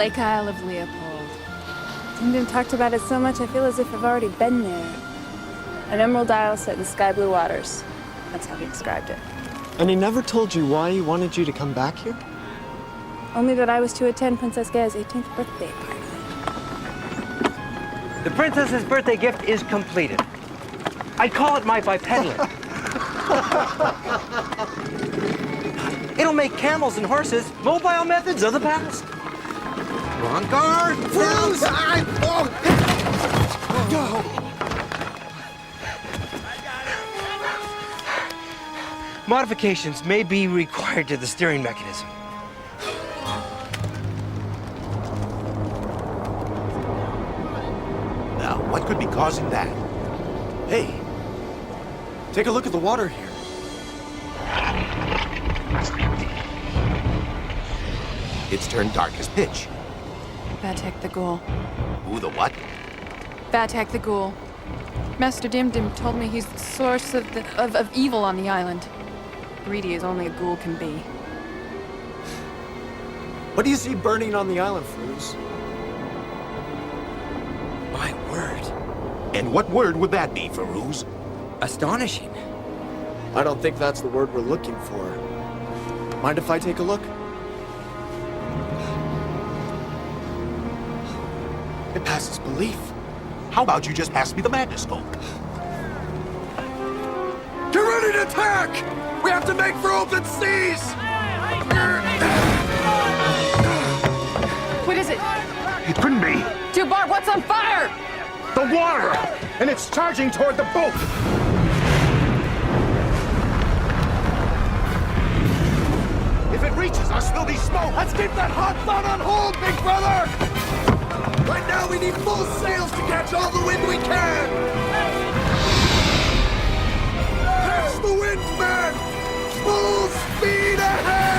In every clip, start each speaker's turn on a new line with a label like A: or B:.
A: Lake Isle of Leopold. Sinbad talked about it so much I feel as if I've already been there. An emerald isle set in sky blue waters. That's how he described it.
B: And he never told you why he wanted you to come back here?
A: Only that I was to attend Princess Gaia's 18th birthday party.
C: The princess's birthday gift is completed. I'd call it my bipedal. It'll make camels and horses mobile methods of the past.
D: On guard! Froze!
C: Modifications may be required to the steering mechanism.
D: Now, what could be causing that?
B: Hey, take a look at the water here.
D: It's turned dark as pitch.
A: Batek the Ghoul.
D: Who the what?
A: Batek the Ghoul. Master Dimdim told me he's the source of evil on the island. Greedy as only a ghoul can be.
B: What do you see burning on the island, Fruz?
C: My word.
D: And what word would that be, Farouz?
C: Astonishing.
B: I don't think that's the word we're looking for. Mind if I take a look? It passes belief.
D: How about you just pass me the magnascope?
B: Get ready to attack! We have to make for open seas!
A: What is it?
E: It couldn't be.
A: Dubar, what's on fire?
E: The water! And it's charging toward the boat! If it reaches us, there'll be smoke!
B: Let's keep that hot sun on hold, big brother! Right now we need full sails to catch all the wind we can! Catch the wind, man! Full speed ahead!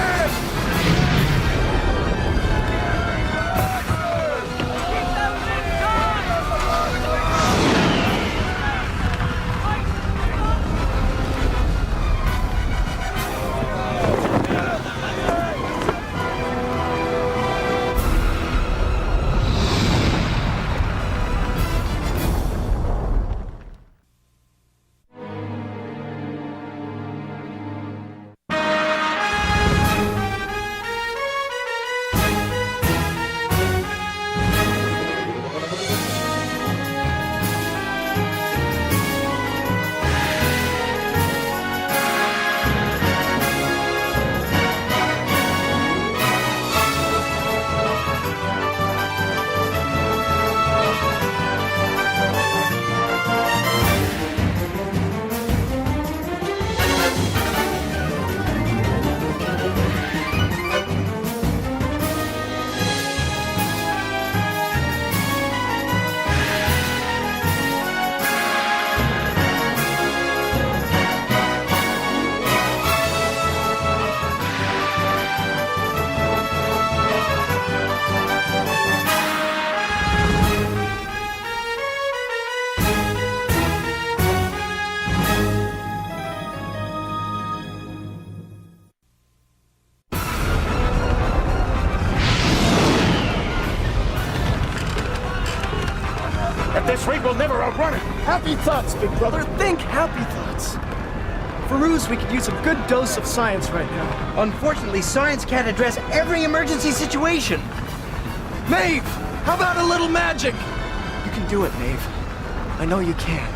E: At this rate, we'll never outrun it!
B: Happy thoughts, big brother. Think happy thoughts. Farouz, we could use a good dose of science right now.
C: Unfortunately, science can't address every emergency situation.
B: Maeve, how about a little magic? You can do it, Maeve. I know you can.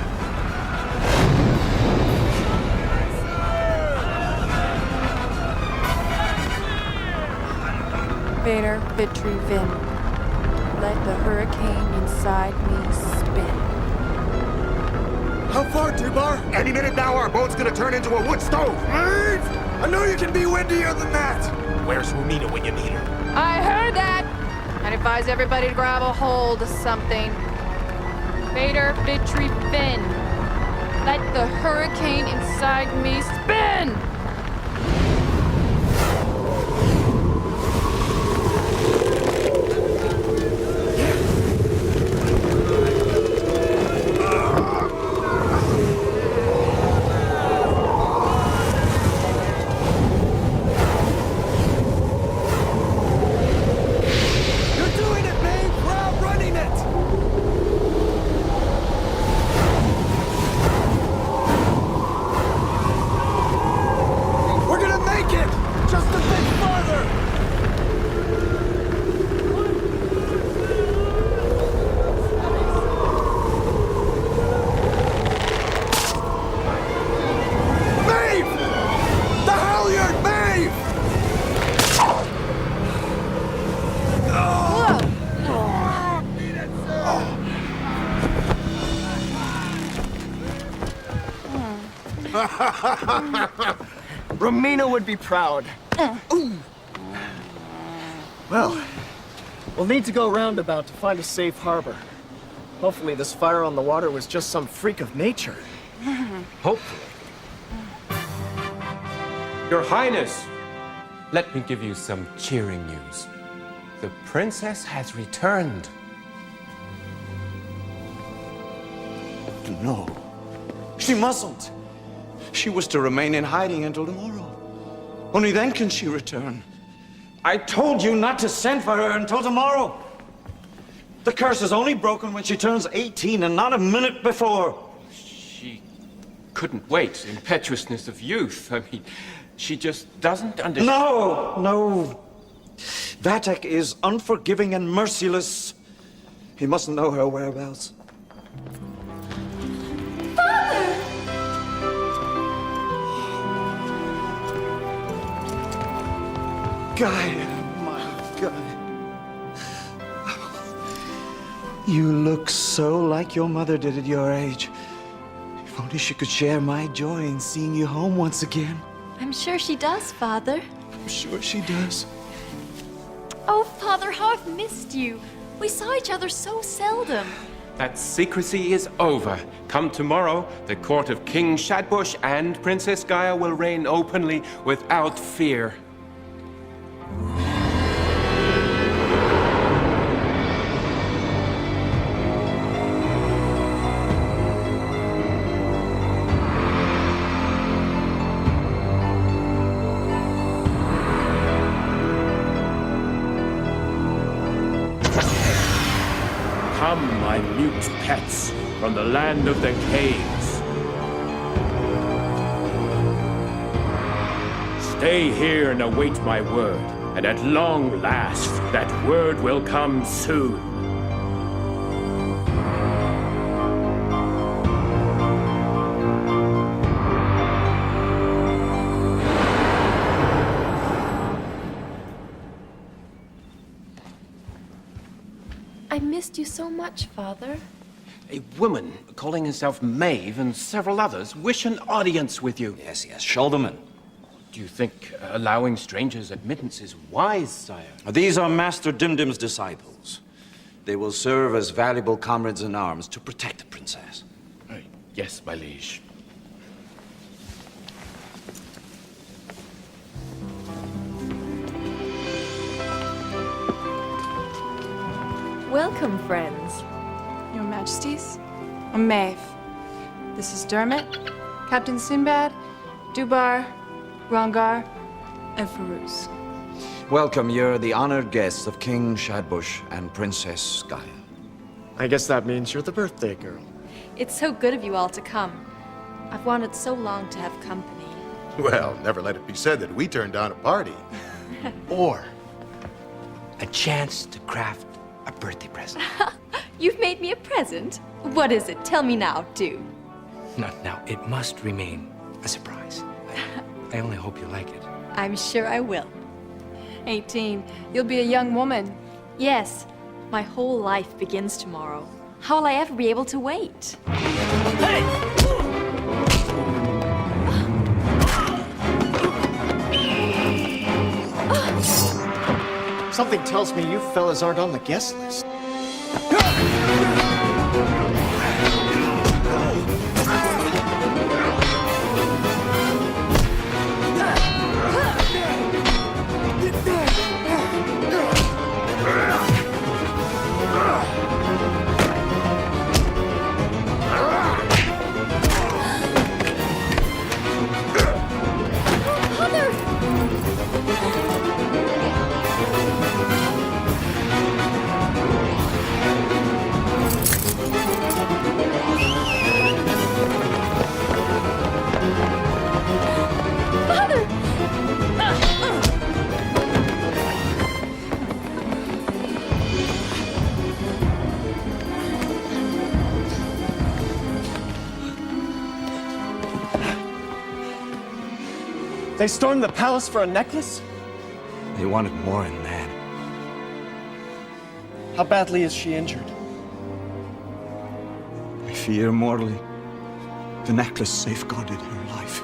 A: Vader, Vitri, Vin. Let the hurricane inside me spin.
B: How far, Dubar?
E: Any minute now, our boat's gonna turn into a wood stove!
B: Maeve! I know you can be windier than that.
D: Where's Rumina when you need her?
A: I heard that! I'd advise everybody to grab a hold of something. Vader, Vitri, Vin. Let the hurricane inside me spin!
B: You're Romina would be proud. Well, we'll need to go roundabout to find a safe harbor. Hopefully this fire on the water was just some freak of nature.
F: Hopefully. Your Highness, let me give you some cheering news. The princess has returned.
G: No. She mustn't. She was to remain in hiding until tomorrow. Only then can she return. I told you not to send for her until tomorrow. The curse is only broken when she turns 18 and not a minute before.
F: She couldn't wait. Impetuousness of youth. I mean, she just doesn't understand.
G: No. Vatek is unforgiving and merciless. He mustn't know her whereabouts. Guy, my God. You look so like your mother did at your age. If only she could share my joy in seeing you home once again.
H: I'm sure she does, Father.
G: I'm sure she does.
H: Oh, Father, how I've missed you. We saw each other so seldom.
F: That secrecy is over. Come tomorrow, the court of King Shadbush and Princess Gaia will reign openly without fear.
I: Come, my mute pets, from the land of the caves. Stay here and await my word, and at long last, that word will come soon.
H: I missed you so much, Father.
F: A woman calling herself Maeve and several others wish an audience with you.
G: Yes, show them in.
F: Do you think allowing strangers admittance is wise, sire?
G: These are Master Dimdim's disciples. They will serve as valuable comrades in arms to protect the princess.
F: Yes, my liege.
H: Welcome, friends.
A: Your Majesties, I'm Maeve. This is Dermot, Captain Sinbad, Dubar, Rongar, and Farouz.
G: Welcome, you're the honored guests of King Shadbush and Princess Gaia.
B: I guess that means you're the birthday girl.
H: It's so good of you all to come. I've wanted so long to have company.
D: Well, never let it be said that we turned down a party.
C: Or a chance to craft a birthday present.
H: You've made me a present? What is it? Tell me now, do.
C: Now, it must remain a surprise. I only hope you like it.
H: I'm sure I will.
A: 18. You'll be a young woman.
H: Yes, my whole life begins tomorrow. How will I ever be able to wait?
B: Something tells me you fellas aren't on the guest list. They stormed the palace for a necklace?
G: They wanted more than that.
B: How badly is she injured?
G: I fear mortally. The necklace safeguarded her life.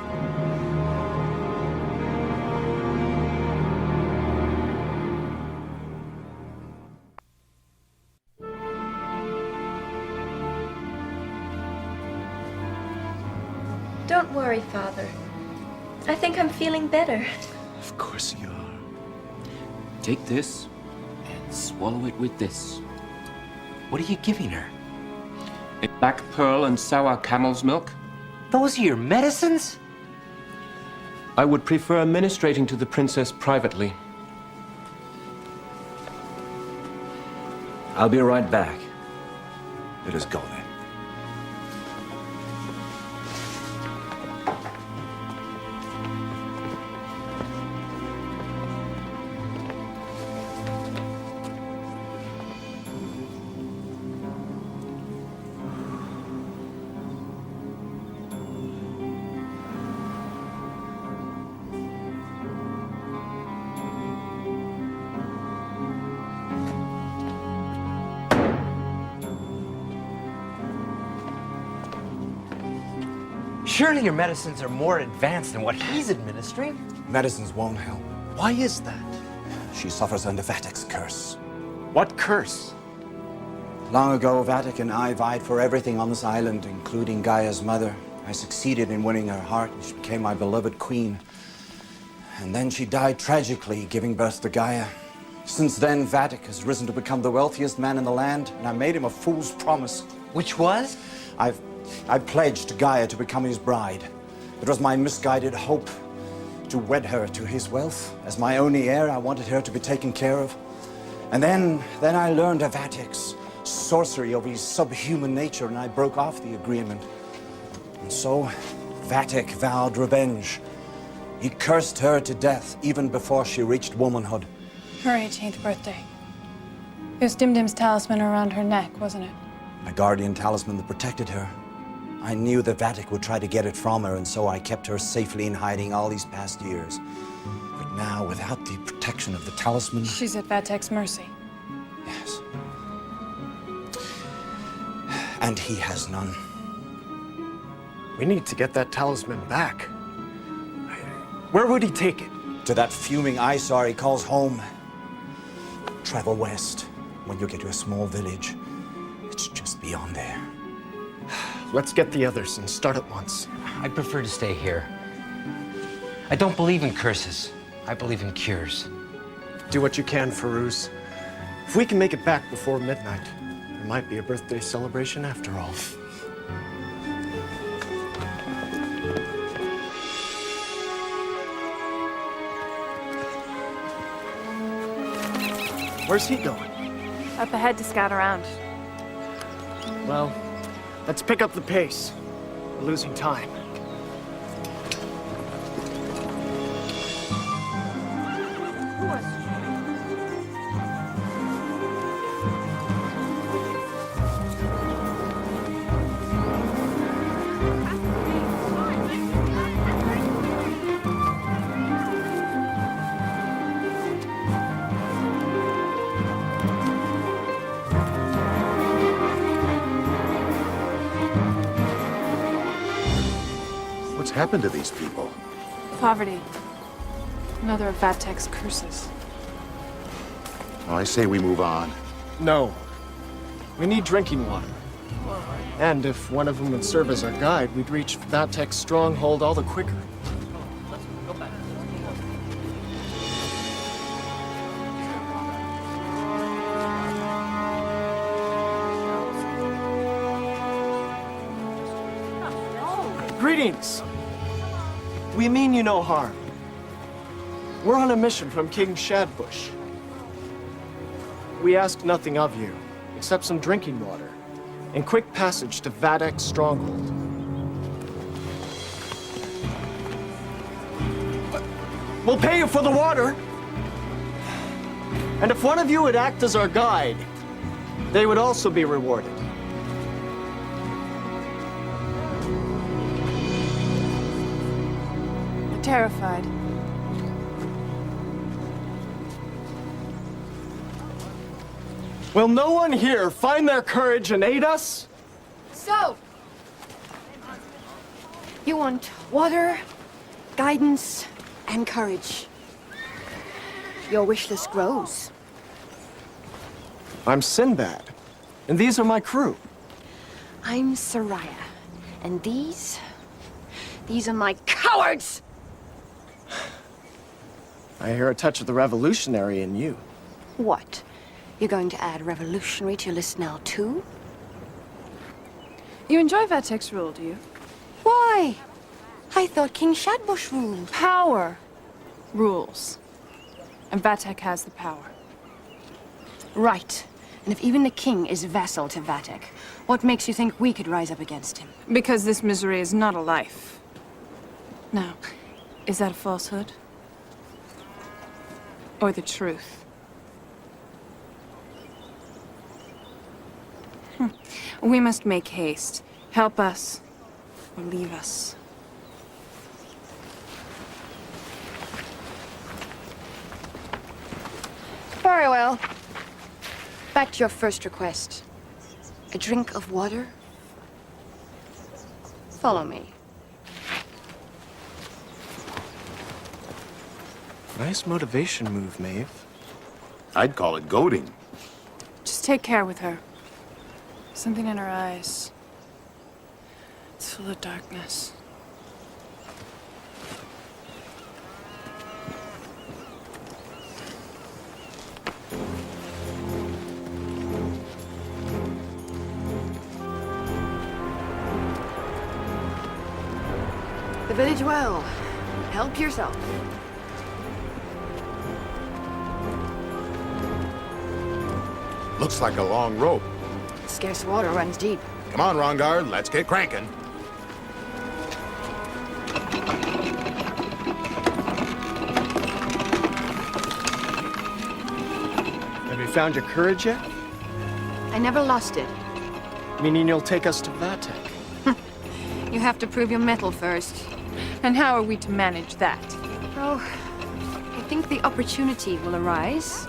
J: Don't worry, Father. I think I'm feeling better.
G: Of course you are.
F: Take this and swallow it with this.
C: What are you giving her?
F: A black pearl and sour camel's milk.
C: Those are your medicines?
F: I would prefer ministrating to the princess privately.
G: I'll be right back. Let us go then.
C: Surely your medicines are more advanced than what he's administering.
G: Medicines won't help.
B: Why is that?
G: She suffers under Vatic's curse.
B: What curse?
G: Long ago, Vatic and I vied for everything on this island, including Gaia's mother. I succeeded in winning her heart, and she became my beloved queen. And then she died tragically, giving birth to Gaia. Since then, Vatic has risen to become the wealthiest man in the land, and I made him a fool's promise.
C: Which was?
G: I pledged Gaia to become his bride. It was my misguided hope to wed her to his wealth. As my only heir, I wanted her to be taken care of. And then I learned of Vatic's sorcery over his subhuman nature, and I broke off the agreement. And so, Vatic vowed revenge. He cursed her to death even before she reached womanhood.
A: Her 18th birthday. It was Dimdim's talisman around her neck, wasn't it?
G: A guardian talisman that protected her. I knew that Vatic would try to get it from her, and so I kept her safely in hiding all these past years. But now, without the protection of the talisman...
A: She's at Vatek's mercy.
G: Yes. And he has none.
B: We need to get that talisman back. Where would he take it?
G: To that fuming eyesore he calls home. Travel west. When you get to a small village, it's just beyond there.
B: Let's get the others and start at once.
C: I prefer to stay here. I don't believe in curses. I believe in cures.
B: Do what you can, Farouz. If we can make it back before midnight, there might be a birthday celebration after all. Where's he going?
A: Up ahead to scout around.
B: Well, let's pick up the pace. We're losing time.
D: What's happened to these people?
A: Poverty. Another of Vatek's curses.
D: Oh, I say we move on.
B: No. We need drinking water. And if one of them would serve as our guide, we'd reach Vatek's stronghold all the quicker. Greetings! We mean you no harm. We're on a mission from King Shadbush. We ask nothing of you, except some drinking water, and quick passage to Vatek's stronghold. We'll pay you for the water! And if one of you would act as our guide, they would also be rewarded.
A: Terrified.
B: Will no one here find their courage and aid us?
H: So, you want water, guidance, and courage. Your wish list grows.
B: I'm Sinbad, and these are my crew.
H: I'm Soraya, and these
K: These are my cowards!
B: I hear a touch of the revolutionary in you.
K: What? You're going to add revolutionary to your list now, too?
A: You enjoy Vatek's rule, do you?
K: Why? I thought King Shadbush ruled.
A: Power rules. And Vatek has the power.
K: Right. And if even the king is vassal to Vatek, what makes you think we could rise up against him?
A: Because this misery is not a life. Now, is that a falsehood? Or the truth? We must make haste. Help us, or leave us.
K: Very well. Back to your first request. A drink of water? Follow me.
B: Nice motivation move, Maeve.
D: I'd call it goading.
A: Just take care with her. Something in her eyes. It's full of darkness.
K: The village well. Help yourself.
D: Looks like a long rope.
K: Scarce water runs deep.
D: Come on, Rongard, let's get cranking.
B: Have you found your courage yet?
K: I never lost it.
B: Meaning you'll take us to Vatek?
K: You have to prove your mettle first.
A: And how are we to manage that?
K: Oh, I think the opportunity will arise.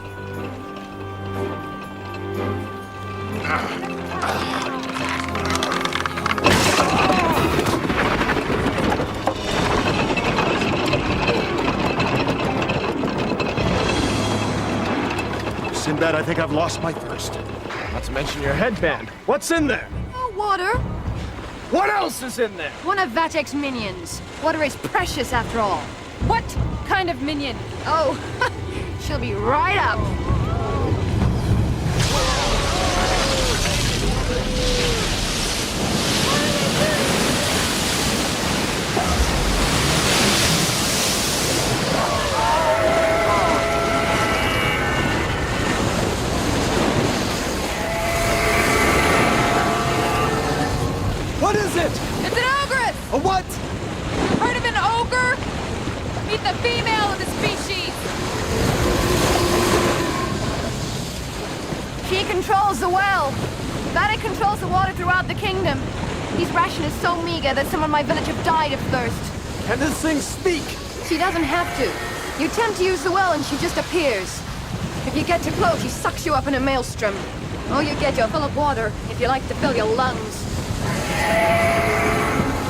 E: Sinbad, I think I've lost my thirst.
B: Not to mention your headband. What's in there?
K: Oh, water.
B: What else is in there?
K: One of Vatek's minions. Water is precious after all.
A: What kind of minion?
K: Oh, she'll be right up.
B: What is it?
A: It's an ogress!
B: A what?
A: You've heard of an ogre? Meet the female of the species.
K: She controls the well. Vatek controls the water throughout the kingdom. His ration is so meager that some in my village have died of thirst.
B: Can this thing speak?
K: She doesn't have to. You attempt to use the well and she just appears. If you get too close, she sucks you up in a maelstrom. All you get, you're full of water if you like to fill your lungs.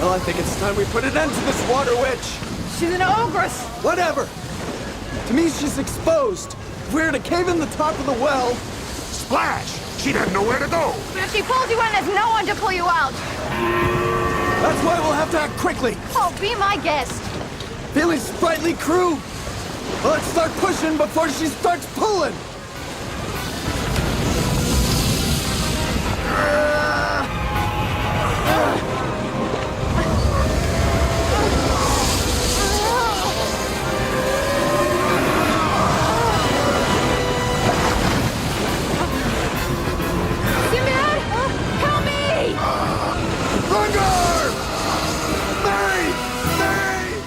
B: Well, I think it's time we put an end to this water witch.
K: She's an ogress!
B: Whatever. To me, she's exposed. If we were to cave in the top of the well...
D: Splash! She'd have nowhere to go.
K: But if she pulls you in, there's no one to pull you out.
B: That's why we'll have to act quickly.
K: Oh, be my guest.
B: Feeling sprightly, crew? Well, let's start pushing before she starts pulling.
K: Sinbad! Help me!
D: Rongard! Maeve! Maeve!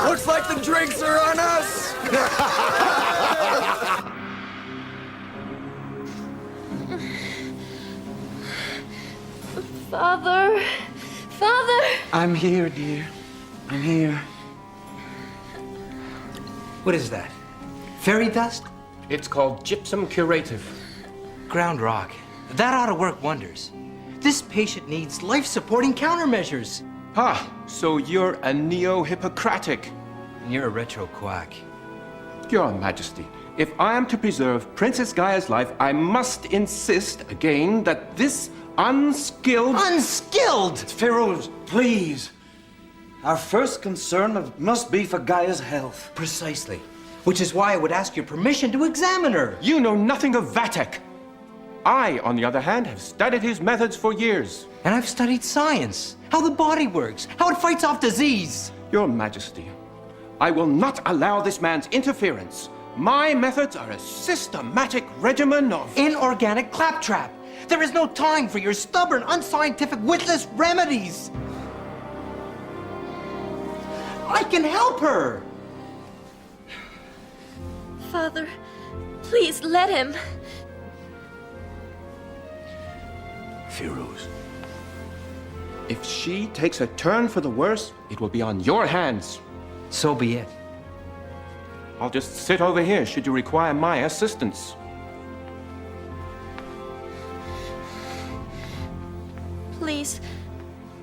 B: Looks like the drinks are on us.
J: Father! Father!
G: I'm here, dear. I'm here.
C: What is that? Fairy dust?
F: It's called gypsum curative.
C: Ground rock. That ought to work wonders. This patient needs life-supporting countermeasures.
F: Ah, so you're a neo-Hippocratic.
C: And you're a retro quack.
F: Your Majesty, if I am to preserve Princess Gaia's life, I must insist again that this unskilled...
C: Unskilled!
G: Feroz, please. Our first concern must be for Gaia's health.
C: Precisely. Which is why I would ask your permission to examine her.
F: You know nothing of Vatek. I, on the other hand, have studied his methods for years.
C: And I've studied science, how the body works, how it fights off disease.
F: Your Majesty, I will not allow this man's interference. My methods are a systematic regimen of...
C: Inorganic claptrap. There is no time for your stubborn, unscientific, witless remedies. I can help her.
J: Father, please let him.
F: Feroz. If she takes a turn for the worse, it will be on your hands.
C: So be it.
F: I'll just sit over here should you require my assistance.
J: Please,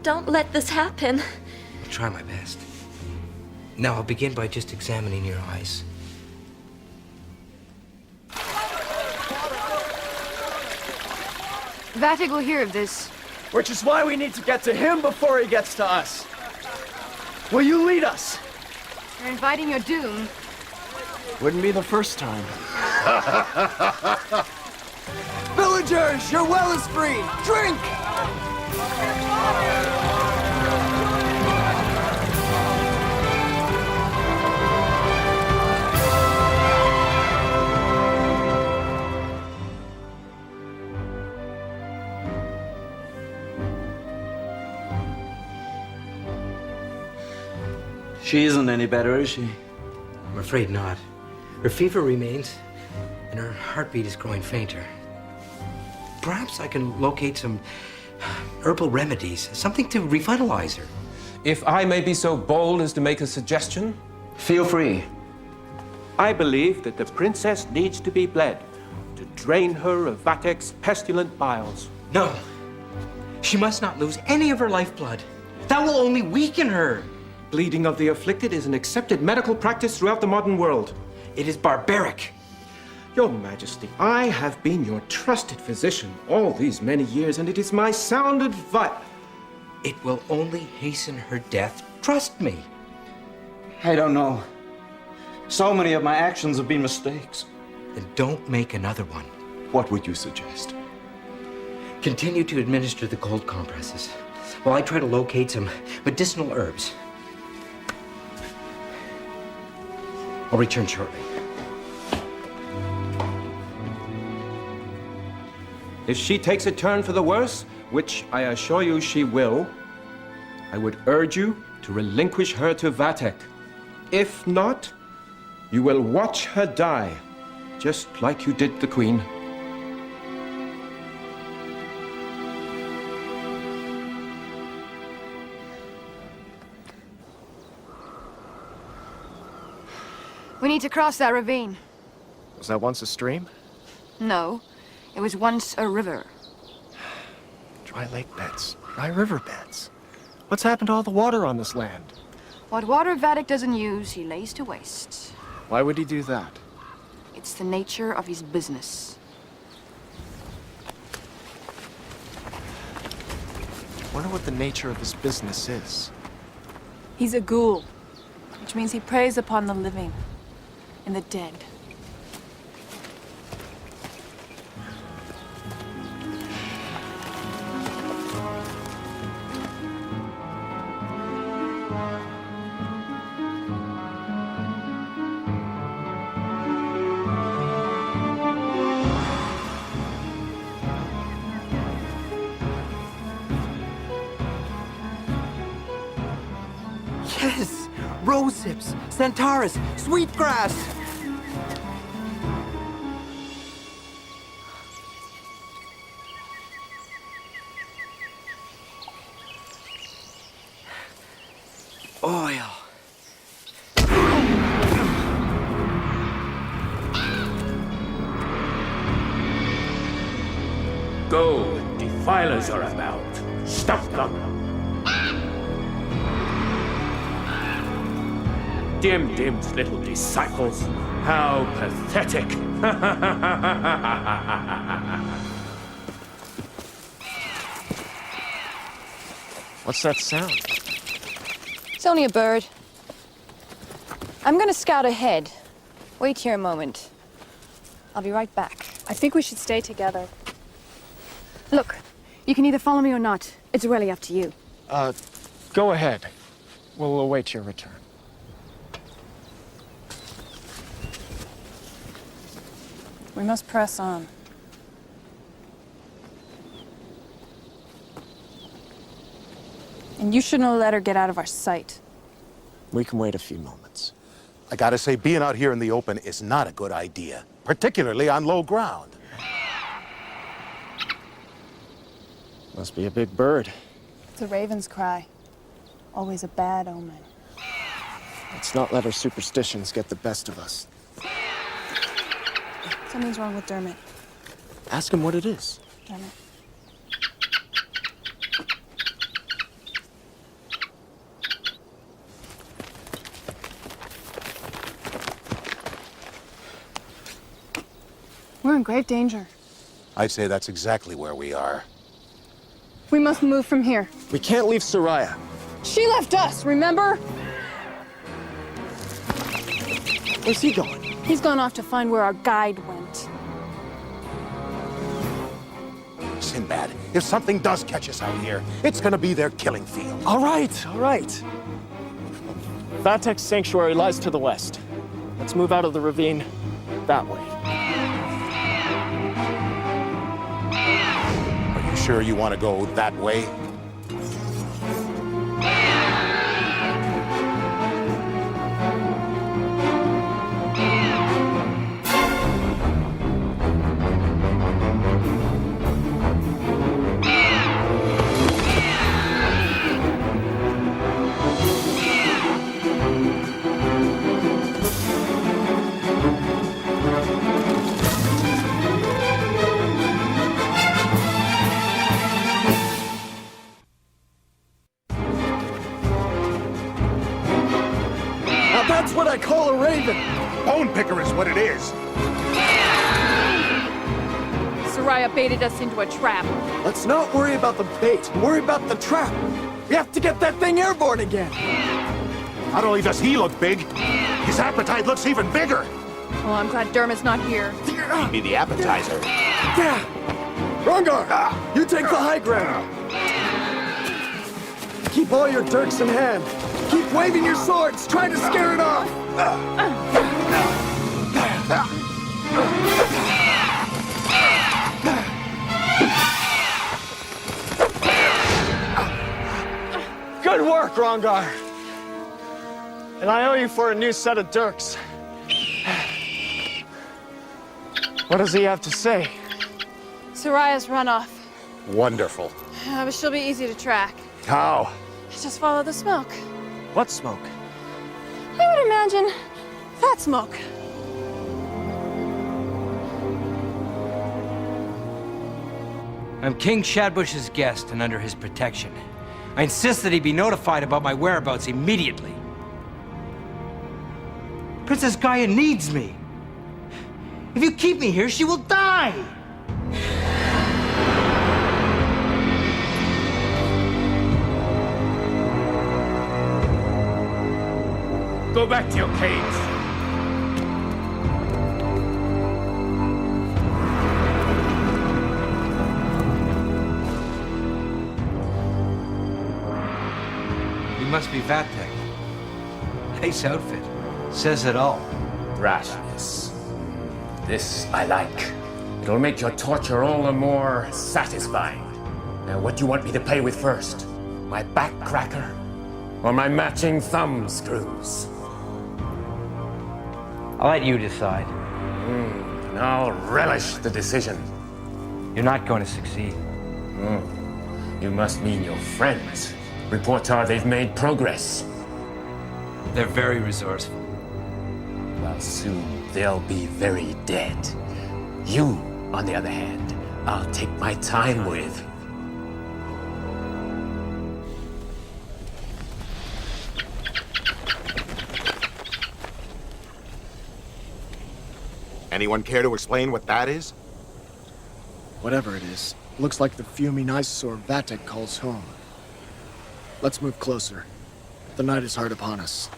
J: don't let this happen.
C: I'll try my best. Now I'll begin by just examining your eyes.
K: Vatic will hear of this.
B: Which is why we need to get to him before he gets to us. Will you lead us?
K: You're inviting your doom.
B: Wouldn't be the first time.
E: Villagers, your well is free! Drink!
G: She isn't any better, is she?
C: I'm afraid not. Her fever remains, and her heartbeat is growing fainter. Perhaps I can locate some herbal remedies, something to revitalize her.
F: If I may be so bold as to make a suggestion,
G: Feel free.
F: I believe that the princess needs to be bled to drain her of Vatek's pestilent biles.
C: No. She must not lose any of her lifeblood. That will only weaken her.
F: Bleeding of the afflicted is an accepted medical practice throughout the modern world.
C: It is barbaric.
F: Your Majesty, I have been your trusted physician all these many years, and it is my sound advice.
C: It will only hasten her death. Trust me.
G: I don't know. So many of my actions have been mistakes.
C: Then don't make another one.
G: What would you suggest?
C: Continue to administer the cold compresses while I try to locate some medicinal herbs. I'll return shortly.
F: If she takes a turn for the worse, which I assure you she will, I would urge you to relinquish her to Vatek. If not, you will watch her die, just like you did the Queen.
K: We need to cross that ravine.
B: Was that once a stream?
K: No, it was once a river.
B: Dry lake beds, dry river beds. What's happened to all the water on this land?
K: What water Vatic doesn't use, he lays to waste.
B: Why would he do that?
K: It's the nature of his business.
B: Wonder what the nature of his business is.
A: He's a ghoul, which means he preys upon the living and the dead.
E: Yes! Rose hips, Centaurus, sweetgrass!
G: Oil.
I: Ghoul and defilers are about, stop them! Dim's little disciples, how pathetic!
B: What's that sound?
K: It's only a bird. I'm gonna scout ahead. Wait here a moment. I'll be right back.
A: I think we should stay together.
K: Look, you can either follow me or not. It's really up to you.
B: Go ahead. We'll await your return.
A: We must press on. And you shouldn't have let her get out of our sight.
B: We can wait a few moments.
D: I gotta say, being out here in the open is not a good idea, particularly on low ground.
B: Must be a big bird.
A: It's a raven's cry. Always a bad omen.
B: Let's not let our superstitions get the best of us.
A: Something's wrong with Dermot.
B: Ask him what it is.
A: Dermot. We're in grave danger.
D: I'd say that's exactly where we are.
K: We must move from here.
B: We can't leave Soraya.
K: She left us, remember?
B: Where's he going?
A: He's gone off to find where our guide went.
D: Sinbad, if something does catch us out here, it's gonna be their killing field.
B: All right, all right. Vatek's sanctuary lies to the west. Let's move out of the ravine that way.
D: Are you sure you want to go that way?
B: That's what I call a raven!
D: Bone picker is what it is.
A: Soraya baited us into a trap.
B: Let's not worry about the bait. Worry about the trap. We have to get that thing airborne again.
D: Not only does he look big, his appetite looks even bigger.
A: Well, I'm glad Dermot's not here.
D: Be the appetizer.
B: Yeah! Rongar, you take the high ground. Keep all your dirks in hand. Keep waving your swords, try to scare it off. Good work, Rongar. And I owe you for a new set of dirks. What does he have to say?
A: Soraya's run off.
D: Wonderful.
A: But she'll be easy to track.
D: How?
A: Just follow the smoke.
B: What smoke?
A: I would imagine that smoke.
C: I'm King Shadbush's guest and under his protection. I insist that he be notified about my whereabouts immediately. Princess Gaia needs me. If you keep me here, she will die!
I: Go back to your caves.
C: You must be Vatek. Nice outfit. Says it all.
I: Rashness. This I like. It'll make your torture all the more satisfying. Now, what do you want me to play with first? My back cracker? Or my matching thumb screws?
C: I'll let you decide.
I: And I'll relish the decision.
C: You're not going to succeed.
I: You must mean your friends. Reports are they've made progress.
C: They're very resourceful.
I: Well, soon they'll be very dead. You, on the other hand, I'll take my time with.
D: Anyone care to explain what that is?
B: Whatever it is, looks like the fuming ice-sore Vatek calls home. Let's move closer. The night is hard upon us.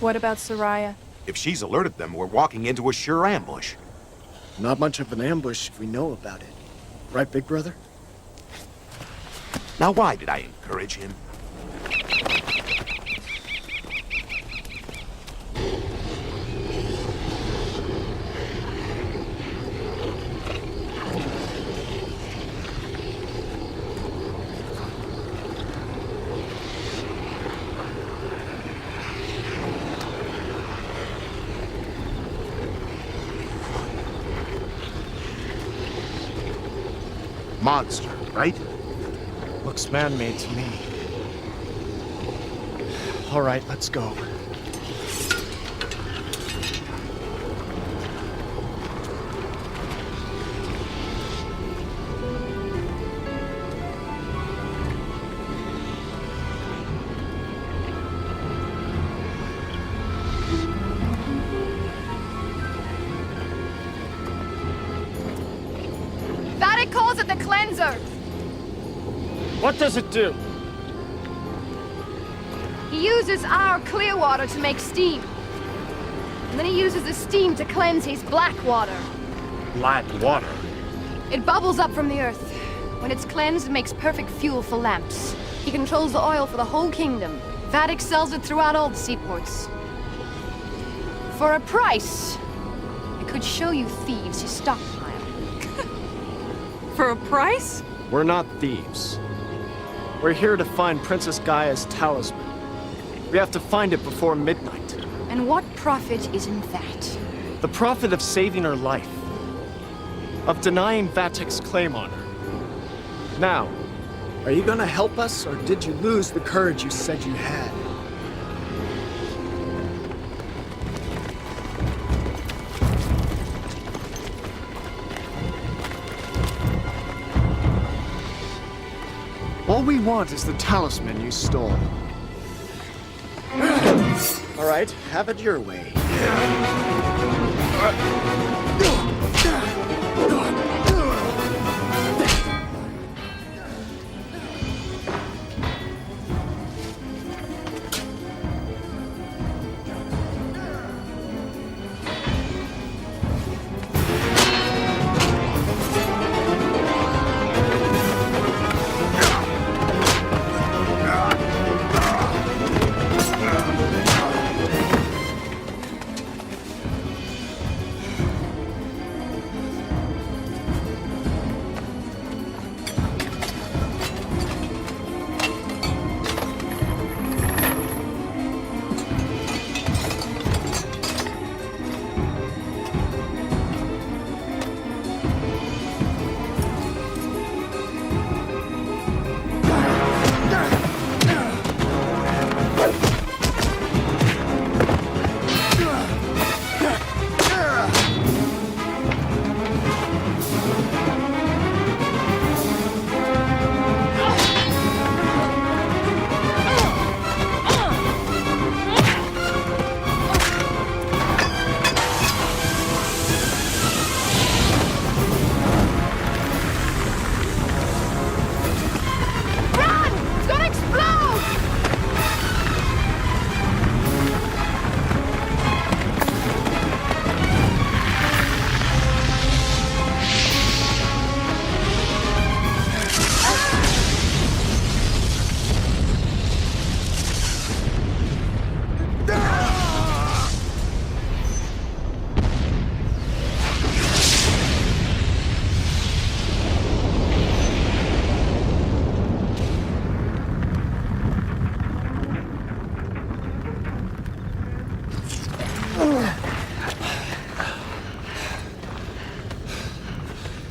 A: What about Soraya?
D: If she's alerted them, we're walking into a sure ambush.
B: Not much of an ambush if we know about it. Right, big brother?
D: Now, why did I encourage him? Monster, right?
B: Looks man-made to me. All right, let's go.
K: Vatic calls it the cleanser.
B: What does it do?
K: He uses our clear water to make steam. And then he uses the steam to cleanse his black water.
B: Black water.
K: It bubbles up from the earth. When it's cleansed, it makes perfect fuel for lamps. He controls the oil for the whole kingdom. Vatic sells it throughout all the seaports. For a price, I could show you thieves his stockpile.
A: For a price?
B: We're not thieves. We're here to find Princess Gaia's talisman. We have to find it before midnight.
K: And what profit is in that?
B: The profit of saving her life. Of denying Vatek's claim on her. Now, are you gonna help us, or did you lose the courage you said you had? All we want is the talisman you stole. All right, have it your way.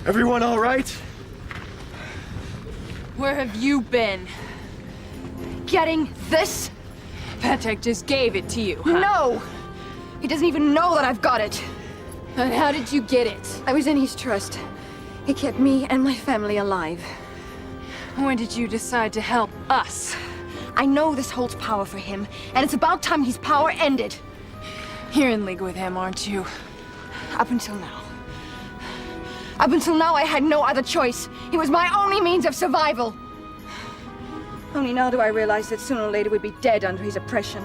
B: Everyone all right?
A: Where have you been?
K: Getting this?
A: Vatek just gave it to you, huh?
K: No! He doesn't even know that I've got it.
A: And how did you get it?
K: I was in his trust. He kept me and my family alive.
A: When did you decide to help us?
K: I know this holds power for him, and it's about time his power ended.
A: You're in league with him, aren't you?
K: Up until now. Up until now, I had no other choice. He was my only means of survival. Only now do I realize that sooner or later we'd be dead under his oppression.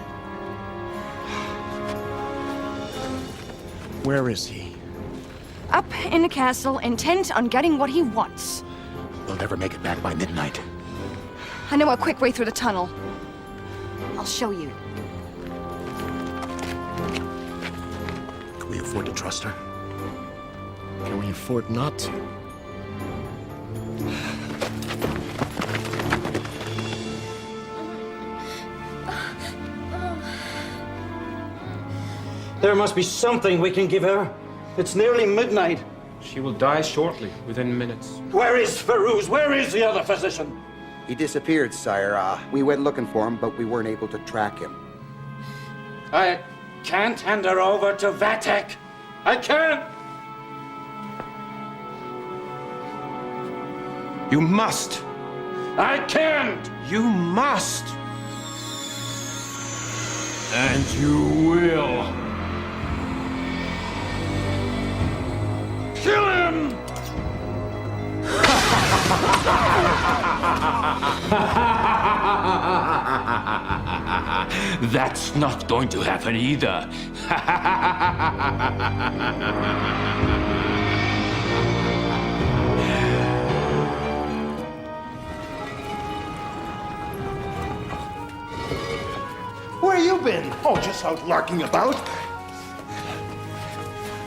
B: Where is he?
K: Up in the castle, intent on getting what he wants.
D: We'll never make it back by midnight.
K: I know a quick way through the tunnel. I'll show you.
D: Can we afford to trust her?
B: Can we afford not to?
G: There must be something we can give her. It's nearly midnight.
F: She will die shortly, within minutes.
G: Where is Ferouz? Where is the other physician?
L: He disappeared, sire. We went looking for him, but we weren't able to track him.
G: I can't hand her over to Vatek. I can't.
F: You must!
G: I can't!
F: You must! And you will!
G: Kill him!
I: That's not going to happen either.
E: Where you been? Oh, just out larking about.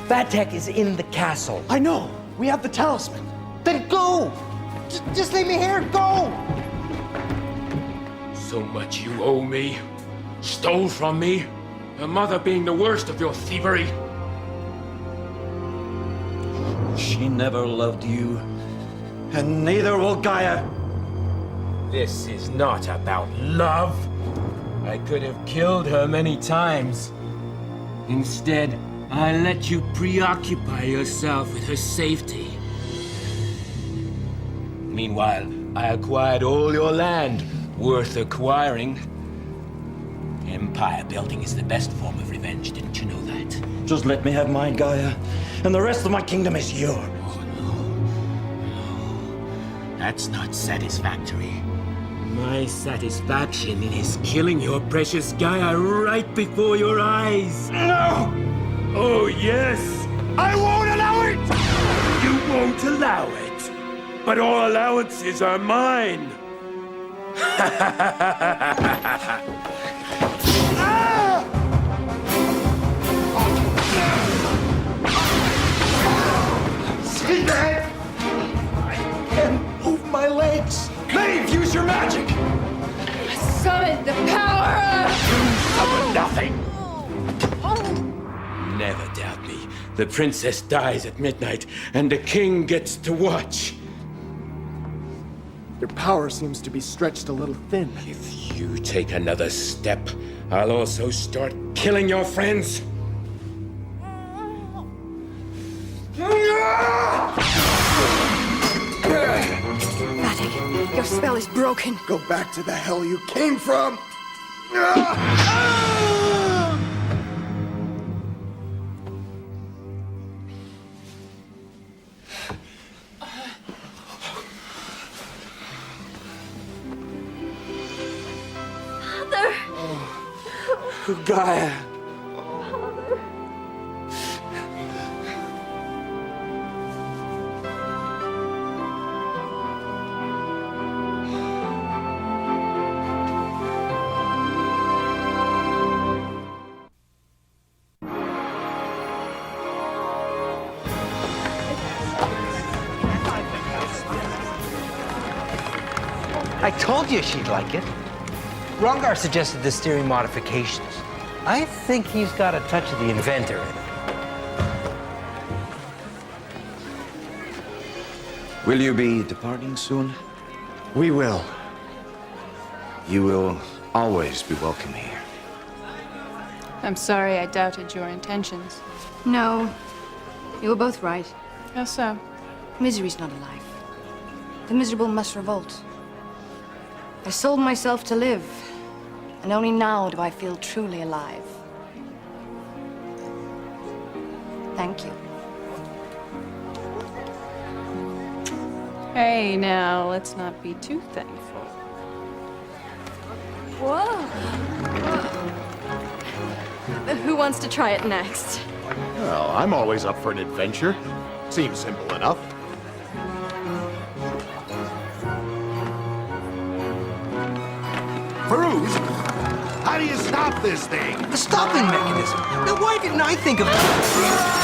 C: Vatek is in the castle.
E: I know. We have the talisman. Then go! Just leave me here. Go!
I: So much you owe me. Stole from me. Your mother being the worst of your thievery.
G: She never loved you. And neither will Gaia.
I: This is not about love. I could have killed her many times. Instead, I let you preoccupy yourself with her safety. Meanwhile, I acquired all your land, worth acquiring. Empire building is the best form of revenge, didn't you know that?
G: Just let me have mine, Gaia. And the rest of my kingdom is yours.
I: Oh, no. That's not satisfactory. My satisfaction is killing your precious Gaia right before your eyes.
G: No!
I: Oh, yes!
E: I won't allow it!
I: You won't allow it. But all allowances are mine.
E: Sinbad! I can't move my legs. Maeve, use your magic!
A: Summon the power of...
I: Summon nothing. Never doubt me. The princess dies at midnight, and the king gets to watch.
B: Your power seems to be stretched a little thin.
I: If you take another step, I'll also start killing your friends.
K: Vatek, your spell is broken.
E: Go back to the hell you came from!
G: Gaia.
C: I told you she'd like it. Rongar suggested the steering modifications. I think he's got a touch of the inventor in him.
G: Will you be departing soon?
L: We will. You will always be welcome here.
A: I'm sorry I doubted your intentions.
K: No, you were both right.
A: How so?
K: Misery's not a life. The miserable must revolt. I sold myself to live, and only now do I feel truly alive. Thank you.
A: Hey, now, let's not be too thankful.
H: Whoa.
A: Who wants to try it next?
D: Well, I'm always up for an adventure. Seems simple enough. Peruse, how do you stop this thing?
C: The stopping mechanism. Now, why didn't I think of that?